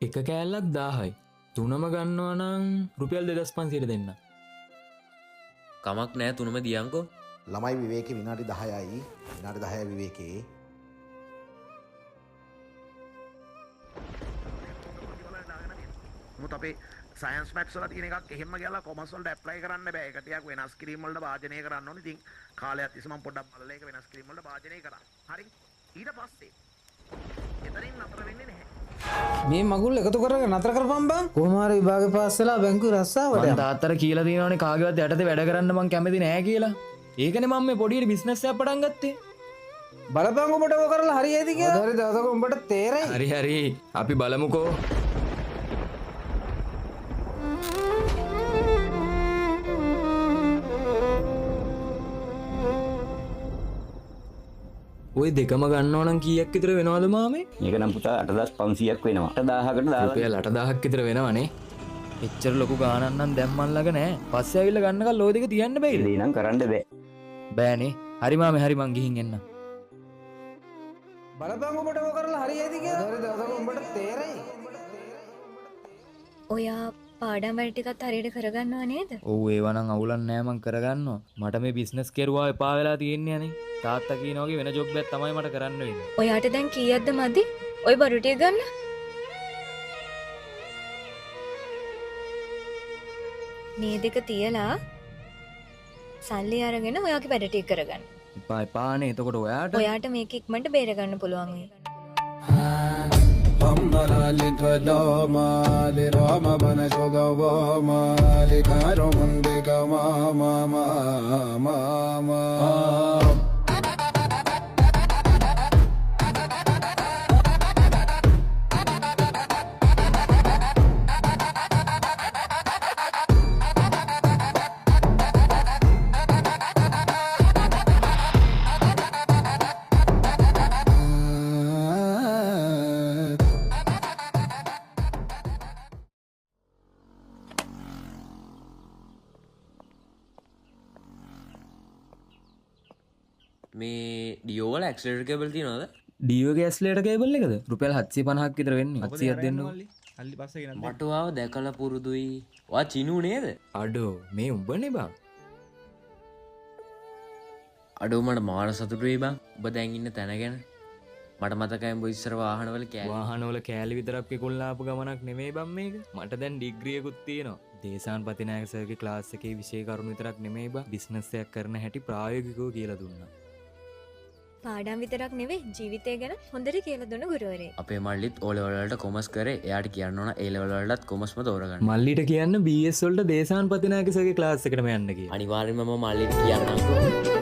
එක කෑල්ලක් 1000යි. තුනම ගන්නවා නම් රුපියල් 2500 දෙන්න. කමක් නෑ තුනම දියන්කෝ. ළමයි විවේකේ විනාඩි 10යි. විනාඩි 10 විවේකේ. මුත් අපේ සයන්ස් මැත්ස් වල තියෙන එකක් එහෙම ගියලා කොමර්ස් වලට ඇප්ලයි කරන්න බෑ. ඒක ටිකක් වෙනස් කිරීම වලට භාජනය කරන්න ඕනේ. ඉතින් කාලයක් තිස්සේ මම පොඩ්ඩක් බලලා ඒක වෙනස් කිරීම වලට භාජනය කරා. හරි. ඊට පස්සේ එතනින් නතර වෙන්නේ නැහැ. මේ මගුල් එකතු කරගෙන නතර කරපම් බං. කොහොම හරි විභාගේ පාස් වෙලා බැංකුවේ රස්සාවට මම තාත්තට කියලා තියෙනවනේ කාගේවත් යටතේ වැඩ කරන්න මං කැමති නෑ කියලා. ඒකනේ මම මේ පොඩියට බිස්නස් එකක් පටන් ගත්තේ. බලපං ඔබට ඔය කරලා හරියයිද කියලා. හරි දවසක උඹට තේරෙයි. හරි හරි අපි බලමුකෝ. ඔය දෙකම ගන්නවා නම් කීයක් විතර වෙනවද මාමේ? මේක නම් පුතා 8500ක් වෙනවා. 8000කට දාලා රුපියල් 8000ක් විතර වෙනවනේ. එච්චර ලොකු ගාණක් නම් දැන් මන් ළඟ නෑ. පස්සේ ආවිල්ලා ගන්නකල් ඔය දෙක තියන්න බෑද? ඉතින් නම් කරන්න බෑ. බෑනේ. හරි මාමේ හරි මං ගිහින් එන්න. බලපං ඔබට ඔය කරලා හරියයිද කියලා. හරි දවසක උඹට තේරෙයි. ඔයා පාඩම් වැඩ ටිකත් හරියට කරගන්නවා නේද? ඔව් ඒවා නම් අවුලක් නෑ මං කරගන්නවා. මට මේ බිස්නස් කෙරුවා එපා වෙලා තියෙන්නේ අනේ. තාත්තා කියනවා වගේ වෙන ජොබ් එකක් තමයි මට කරන්න වෙන්නේ. ඔයාට දැන් කීයක්ද මදි? ඔය බඩු ටික ගන්න. මේ දෙක තියලා සල්ලි අරගෙන ඔයාගේ වැඩ ටික කරගන්න. එපා එපානේ. එතකොට ඔයාට මේක ඉක්මනට බේර ගන්න පුළුවන් වෙයි. Ammalali twadamali ramabana shogawamali karomandika mama mama මේ ඩියෝවල ඇක්සලරේටර් කේබල් තියනවද? ඩීෝ ගෑස් ලේටර් කේබල් එකද? රුපියල් 750ක් විතර වෙන්නේ. 700ක් දෙන්නකෝ. මට ආව දැකලා පුරුදුයි. ඔයා චිනු නේද? අඩෝ මේ උඹනේ බං. අඩෝ මට මාර සතුටුයි බං. ඔබ දැන් ඉන්න තැන ගැන. මට මතකයි උඹ ඉස්සර වාහනවල කෑලි විතරක් පිකුල්ලාපු ගමනක් නෙමෙයි බං මේක. මට දැන් ඩිග්‍රියකුත් තියෙනවා. දේශාන්පති නායක සර්ගේ ක්ලාස් එකේ විෂය කරුණු විතරක් නෙමෙයි බං. බිස්නස් එකක් කරන හැටි ප්‍රායෝගිකව කියලා දුන්නා. පාඩම් විතරක් නෙවෙයි ජීවිතය ගැන හොඳට කියලා දුන්න ගුරුවරයෙක්. අපේ මල්ලිත් ඕ ලෙවල් වලට කොමර්ස් කරේ. එයාට කියන්න ඕන ඒ ලෙවල් වලටත් කොමර්ස්ම තෝරගන්න. මල්ලිට කියන්න BS වලට දේශාන්පති නායක සර්ගේ ක්ලාස් එකටම යන්න කියලා. අනිවාර්යෙන්ම මම මල්ලිට කියන්නම්.